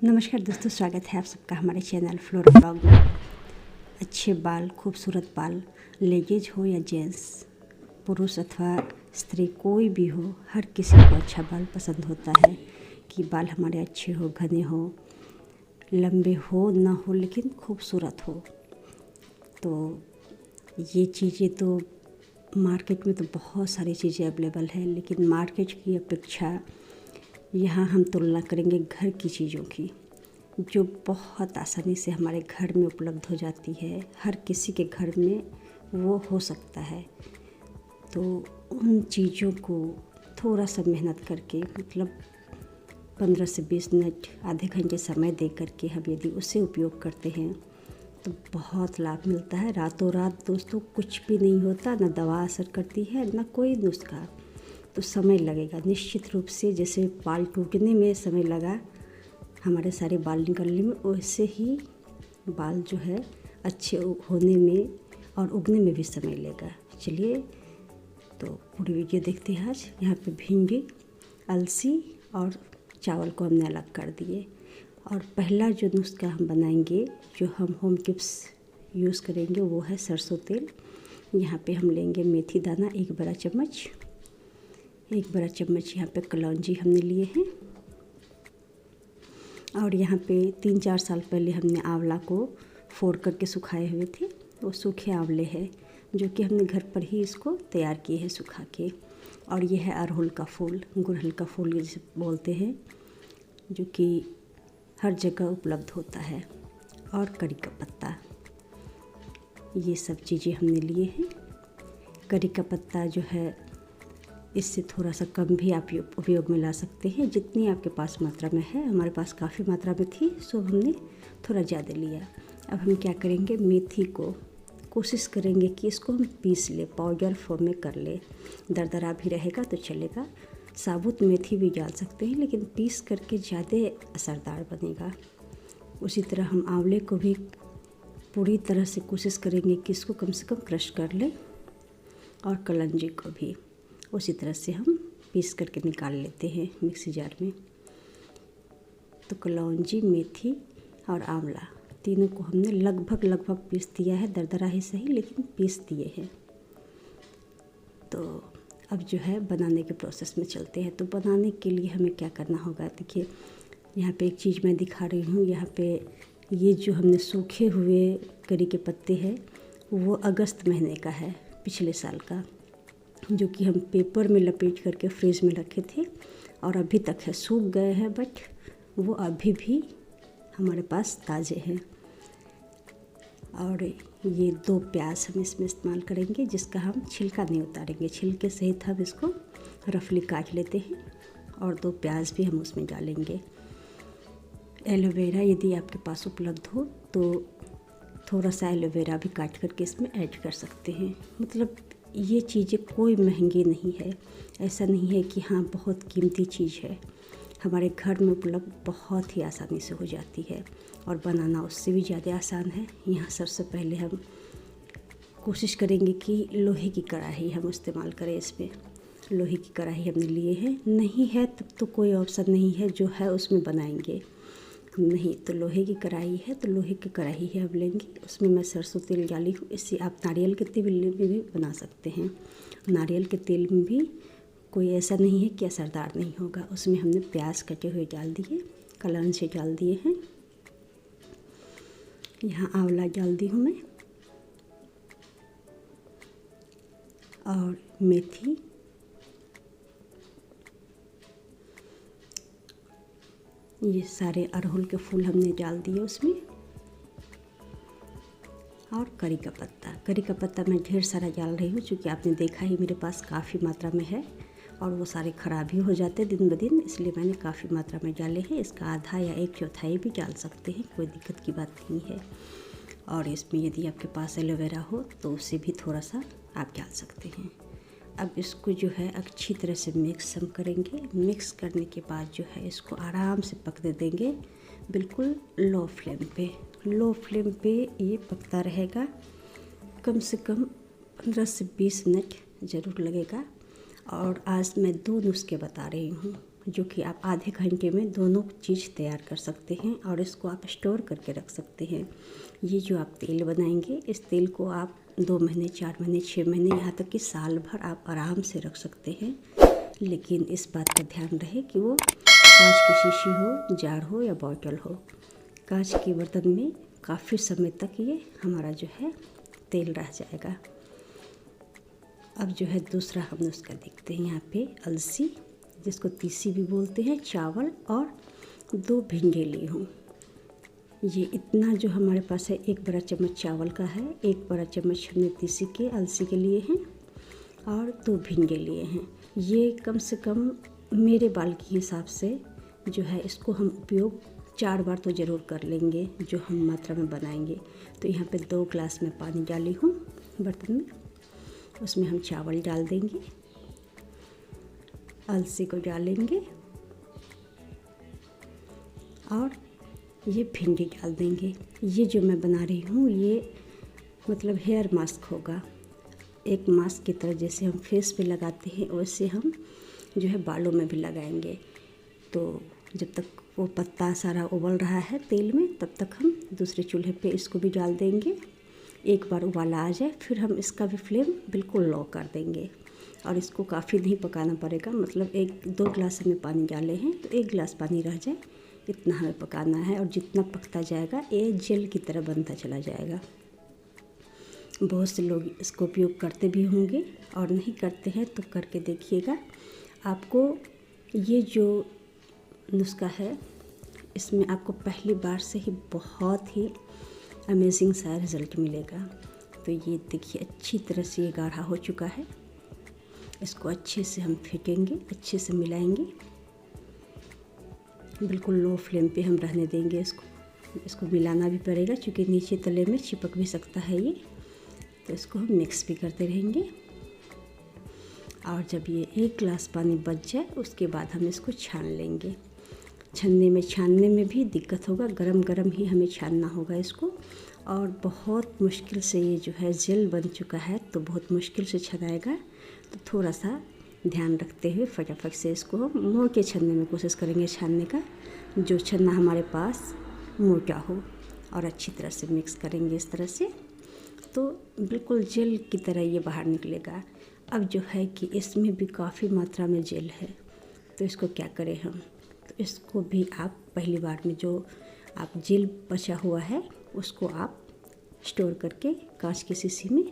नमस्कार दोस्तों, स्वागत है आप सबका हमारे चैनल फ्लोरा ब्लॉग में। अच्छे बाल, खूबसूरत बाल, लेडीज हो या जेंट्स, पुरुष अथवा स्त्री, कोई भी हो, हर किसी को अच्छा बाल पसंद होता है कि बाल हमारे अच्छे हो, घने हो, लंबे हो ना हो, लेकिन खूबसूरत हो। तो ये चीज़ें तो मार्केट में तो बहुत सारी चीज़ें अवेलेबल है, लेकिन मार्केट की अपेक्षा यहाँ हम तुलना करेंगे घर की चीज़ों की, जो बहुत आसानी से हमारे घर में उपलब्ध हो जाती है। हर किसी के घर में वो हो सकता है। तो उन चीज़ों को थोड़ा सा मेहनत करके, मतलब 15 से 20 मिनट, आधे घंटे समय दे करके हम यदि उसे उपयोग करते हैं तो बहुत लाभ मिलता है। रातों रात दोस्तों कुछ भी नहीं होता, ना दवा असर करती है, ना कोई नुस्खा। तो समय लगेगा निश्चित रूप से, जैसे बाल टूटने में समय लगा हमारे सारे बाल निकलने में, वैसे ही बाल जो है अच्छे होने में और उगने में भी समय लेगा। चलिए तो पूरी वीडियो देखते हैं। आज यहाँ पे भिंडी, अलसी और चावल को हमने अलग कर दिए। और पहला जो नुस्खा हम बनाएंगे, जो हम होम टिप्स यूज़ करेंगे, वो है सरसों तेल। यहाँ पे हम लेंगे मेथी दाना 1 बड़ा चम्मच, 1 बड़ा चम्मच यहाँ पे कलौंजी हमने लिए हैं। और यहाँ पे 3-4 साल पहले हमने आंवला को फोड़ करके सुखाए हुए थे। वो सूखे आंवले हैं जो कि हमने घर पर ही इसको तैयार किए हैं सुखा के। और ये है अरहुल का फूल, गुड़हल का फूल जिसे बोलते हैं, जो कि हर जगह उपलब्ध होता है। और करी का पत्ता, ये सब चीज़ें हमने लिए हैं। करी का पत्ता जो है, इससे थोड़ा सा कम भी आप उपयोग में ला सकते हैं, जितनी आपके पास मात्रा में है। हमारे पास काफ़ी मात्रा में थी, सो हमने थोड़ा ज़्यादा लिया। अब हम क्या करेंगे, मेथी को कोशिश करेंगे कि इसको हम पीस ले, पाउडर फॉर्म में कर ले। दरदरा भी रहेगा तो चलेगा, साबुत मेथी भी डाल सकते हैं, लेकिन पीस करके ज़्यादा असरदार बनेगा। उसी तरह हम आंवले को भी पूरी तरह से कोशिश करेंगे कि इसको कम से कम क्रश कर लें, और कलौंजी को भी उसी तरह से हम पीस करके निकाल लेते हैं मिक्सी जार में। तो कलौंजी, मेथी और आंवला तीनों को हमने लगभग पीस दिया है, दरदरा ही सही लेकिन पीस दिए हैं। तो अब जो है बनाने के प्रोसेस में चलते हैं। तो बनाने के लिए हमें क्या करना होगा, देखिए यहाँ पे एक चीज़ मैं दिखा रही हूँ। यहाँ पे ये जो हमने सूखे हुए करी के पत्ते हैं, वो अगस्त महीने का है, पिछले साल का, जो कि हम पेपर में लपेट करके फ्रिज में रखे थे और अभी तक है। सूख गए हैं बट वो अभी भी हमारे पास ताज़े हैं। और ये 2 प्याज हम इसमें इस्तेमाल करेंगे, जिसका हम छिलका नहीं उतारेंगे, छिलके सहित हम इसको रफली काट लेते हैं। और 2 प्याज भी हम उसमें डालेंगे। एलोवेरा यदि आपके पास उपलब्ध हो तो थोड़ा सा एलोवेरा भी काट करके इसमें ऐड कर सकते हैं। मतलब ये चीज़ें कोई महंगी नहीं है, ऐसा नहीं है कि हाँ बहुत कीमती चीज़ है। हमारे घर में उपलब्ध बहुत ही आसानी से हो जाती है, और बनाना उससे भी ज़्यादा आसान है। यहाँ सबसे पहले हम कोशिश करेंगे कि लोहे की कढ़ाई हम इस्तेमाल करें। इसमें लोहे की कढ़ाई हमने लिए हैं, नहीं है तब तो कोई ऑप्शन नहीं है, जो है उसमें बनाएंगे। नहीं तो लोहे की कढ़ाई है तो लोहे की कढ़ाई ही हम लेंगे। उसमें मैं सरसों तेल डाली हूँ। इससे आप नारियल के तेल में भी बना सकते हैं। नारियल के तेल में भी कोई ऐसा नहीं है कि असरदार नहीं होगा। उसमें हमने प्याज कटे हुए डाल दिए, कलौंजी डाल दिए हैं, यहाँ आंवला डाल दी हूँ मैं, और मेथी, ये सारे अरहुल के फूल हमने डाल दिए उसमें, और करी का पत्ता। करी का पत्ता मैं ढेर सारा डाल रही हूँ, क्योंकि आपने देखा ही मेरे पास काफ़ी मात्रा में है और वो सारे ख़राब ही हो जाते दिन ब दिन, इसलिए मैंने काफ़ी मात्रा में डाले हैं। इसका आधा या 1/4 भी डाल सकते हैं, कोई दिक्कत की बात नहीं है। और इसमें यदि आपके पास एलोवेरा हो तो उसे भी थोड़ा सा आप डाल सकते हैं। अब इसको जो है अच्छी तरह से मिक्स हम करेंगे। मिक्स करने के बाद जो है इसको आराम से पकने देंगे, बिल्कुल लो फ्लेम पे। लो फ्लेम पे ये पकता रहेगा, कम से कम 15 से 20 मिनट ज़रूर लगेगा। और आज मैं 2 नुस्खे बता रही हूँ, जो कि आप आधे घंटे में दोनों चीज़ तैयार कर सकते हैं और इसको आप स्टोर करके रख सकते हैं। ये जो आप तेल बनाएंगे, इस तेल को आप 2 महीने, 4 महीने, 6 महीने, यहाँ तक कि साल भर आप आराम से रख सकते हैं। लेकिन इस बात का ध्यान रहे कि वो कांच की शीशी हो, जार हो या बॉटल हो। कांच के बर्तन में काफ़ी समय तक ये हमारा जो है तेल रह जाएगा। अब जो है दूसरा हम उसका देखते हैं। यहाँ पे अलसी, जिसको तीसी भी बोलते हैं, चावल और 2 भिंडी ली हूँ। ये इतना जो हमारे पास है, 1 बड़ा चम्मच चावल का है, 1 बड़ा चम्मच हमने तीसी के अलसी के लिए हैं और 2 भिंडी लिए हैं। ये कम से कम मेरे बाल के हिसाब से जो है इसको हम उपयोग 4 बार तो ज़रूर कर लेंगे, जो हम मात्रा में बनाएंगे। तो यहाँ पे 2 ग्लास में पानी डाली हूँ बर्तन में, उसमें हम चावल डाल देंगे, अलसी को डालेंगे और ये भिंडी डाल देंगे। ये जो मैं बना रही हूँ ये मतलब हेयर मास्क होगा, एक मास्क की तरह। जैसे हम फेस पे लगाते हैं वैसे हम जो है बालों में भी लगाएंगे। तो जब तक वो पत्ता सारा उबल रहा है तेल में, तब तक हम दूसरे चूल्हे पे इसको भी डाल देंगे। एक बार उबाला आ जाए फिर हम इसका भी फ्लेम बिल्कुल लो कर देंगे और इसको काफ़ी नहीं पकाना पड़ेगा। मतलब 1-2 गिलास हमने पानी डाले हैं तो 1 गिलास पानी रह जाए इतना हमें पकाना है। और जितना पकता जाएगा ये जेल की तरह बनता चला जाएगा। बहुत से लोग इसको उपयोग करते भी होंगे और नहीं करते हैं तो करके देखिएगा। आपको ये जो नुस्खा है इसमें आपको पहली बार से ही बहुत ही अमेजिंग सा रिज़ल्ट मिलेगा। तो ये देखिए अच्छी तरह से ये गाढ़ा हो चुका है। इसको अच्छे से हम फेंटेंगे, अच्छे से मिलाएंगे, बिल्कुल लो फ्लेम पे हम रहने देंगे इसको मिलाना भी पड़ेगा क्योंकि नीचे तले में चिपक भी सकता है ये। तो इसको हम मिक्स भी करते रहेंगे और जब ये 1 गिलास पानी बच जाए उसके बाद हम इसको छान लेंगे। छानने में भी दिक्कत होगा, गरम गरम ही हमें छानना होगा इसको। और बहुत मुश्किल से ये जो है जेल बन चुका है तो बहुत मुश्किल से छनाएगा। तो थोड़ा सा ध्यान रखते हुए फटाफट से इसको मोड़ के छनने में कोशिश करेंगे, छानने का जो छन्ना हमारे पास मोटा हो। और अच्छी तरह से मिक्स करेंगे इस तरह से, तो बिल्कुल जेल की तरह ये बाहर निकलेगा। अब जो है कि इसमें भी काफ़ी मात्रा में जेल है, तो इसको क्या करें हम, तो इसको भी आप पहली बार में जो आप जेल बचा हुआ है उसको आप स्टोर करके कांच की शीशी में,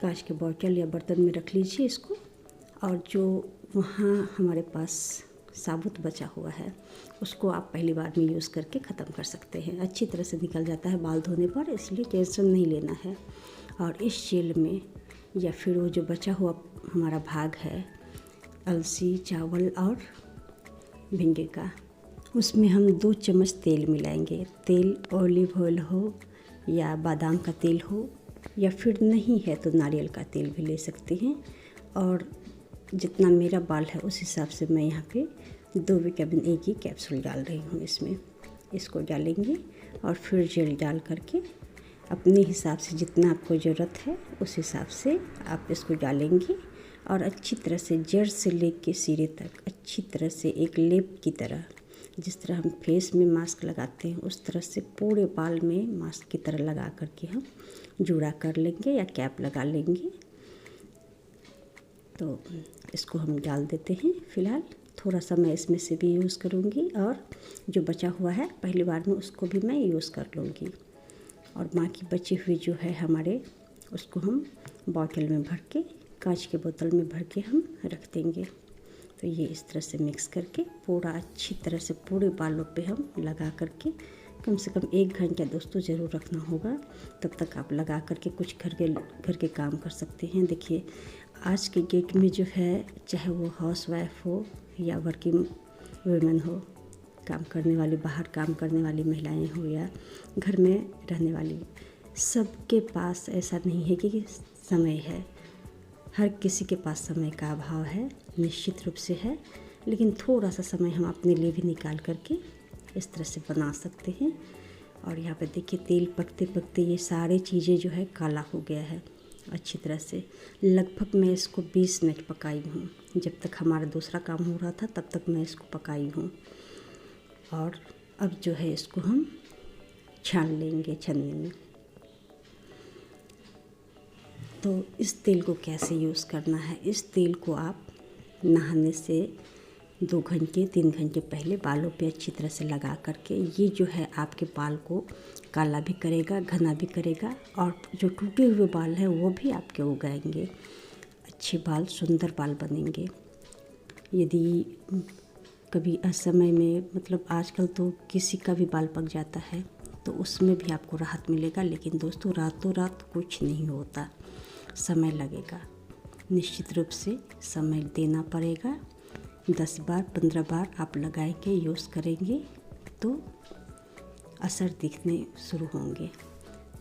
कांच के बॉटल या बर्तन में रख लीजिए इसको। और जो वहाँ हमारे पास साबुत बचा हुआ है उसको आप पहली बार में यूज़ करके ख़त्म कर सकते हैं। अच्छी तरह से निकल जाता है बाल धोने पर, इसलिए टेंशन नहीं लेना है। और इस जेल में या फिर वो जो बचा हुआ हमारा भाग है अलसी, चावल और भिंडी का, उसमें हम 2 चम्मच तेल मिलाएंगे। तेल ऑलिव ऑयल हो या बादाम का तेल हो या फिर नहीं है तो नारियल का तेल भी ले सकते हैं। और जितना मेरा बाल है उस हिसाब से मैं यहाँ पे 2 विटामिन ए की कैप्सूल डाल रही हूँ इसमें। इसको डालेंगे और फिर जेल डाल करके अपने हिसाब से जितना आपको ज़रूरत है उस हिसाब से आप इसको डालेंगे। और अच्छी तरह से जड़ से लेके सिरे तक अच्छी तरह से एक लेप की तरह, जिस तरह हम फेस में मास्क लगाते हैं उस तरह से पूरे बाल में मास्क की तरह लगा करके हम जूड़ा कर लेंगे या कैप लगा लेंगे। तो इसको हम डाल देते हैं। फ़िलहाल थोड़ा सा मैं इसमें से भी यूज़ करूँगी और जो बचा हुआ है पहली बार में उसको भी मैं यूज़ कर लूँगी। और बाकी बची हुई जो है हमारे, उसको हम बॉटल में भर के, कांच के बोतल में भर के हम रख देंगे। तो ये इस तरह से मिक्स करके पूरा अच्छी तरह से पूरे बालों पे हम लगा करके कम से कम 1 घंटा दोस्तों ज़रूर रखना होगा। तब तक आप लगा करके कुछ घर के काम कर सकते हैं। देखिए आज के डेट में जो है, चाहे वो हाउसवाइफ हो या वर्किंग वुमेन हो, काम करने वाली, बाहर काम करने वाली महिलाएं हो या घर में रहने वाली, सबके पास ऐसा नहीं है कि समय है। हर किसी के पास समय का अभाव है, निश्चित रूप से है। लेकिन थोड़ा सा समय हम अपने लिए भी निकाल करके इस तरह से बना सकते हैं। और यहाँ पे देखिए तेल पकते पकते ये सारी चीज़ें जो है काला हो गया है। अच्छी तरह से। लगभग मैं इसको 20 मिनट पकाई हूँ। जब तक हमारा दूसरा काम हो रहा था तब तक मैं इसको पकाई हूँ। और अब जो है इसको हम छान लेंगे छन्नी में। तो इस तेल को कैसे यूज़ करना है, इस तेल को आप नहाने से 2 घंटे 3 घंटे पहले बालों पे अच्छी तरह से लगा करके, ये जो है आपके बाल को काला भी करेगा, घना भी करेगा, और जो टूटे हुए बाल हैं वो भी आपके उगाएंगे। अच्छे बाल, सुंदर बाल बनेंगे। यदि कभी असमय में, मतलब आजकल तो किसी का भी बाल पक जाता है तो उसमें भी आपको राहत मिलेगा। लेकिन दोस्तों, रातों रात कुछ नहीं होता, समय लगेगा। निश्चित रूप से समय देना पड़ेगा। 10 बार 15 बार आप लगाएंगे, यूज़ करेंगे तो असर दिखने शुरू होंगे।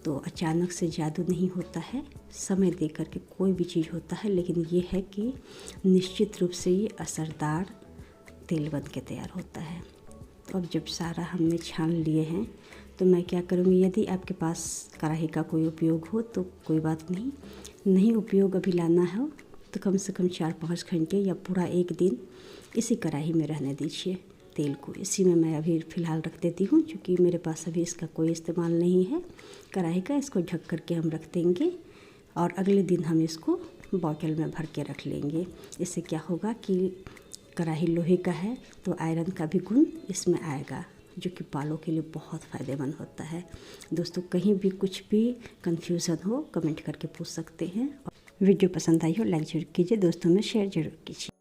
तो अचानक से जादू नहीं होता है, समय दे कर के कोई भी चीज़ होता है। लेकिन ये है कि निश्चित रूप से ये असरदार तेल बन के तैयार होता है। तो अब जब सारा हमने छान लिए हैं तो मैं क्या करूँगी, यदि आपके पास कढ़ाई का कोई उपयोग हो तो कोई बात नहीं उपयोग अभी लाना हो तो कम से कम 4-5 घंटे या पूरा एक दिन इसी कढ़ाई में रहने दीजिए। तेल को इसी में मैं अभी फ़िलहाल रख देती हूँ, क्योंकि मेरे पास अभी इसका कोई इस्तेमाल नहीं है कढ़ाई का। इसको ढक कर के हम रख देंगे और अगले दिन हम इसको बॉटल में भर के रख लेंगे। इससे क्या होगा कि कढ़ाई लोहे का है तो आयरन का भी गुण इसमें आएगा, जो कि बालों के लिए बहुत फ़ायदेमंद होता है। दोस्तों, कहीं भी कुछ भी कन्फ्यूज़न हो कमेंट करके पूछ सकते हैं। वीडियो पसंद आई हो लाइक ज़रूर कीजिए, दोस्तों में शेयर ज़रूर कीजिए।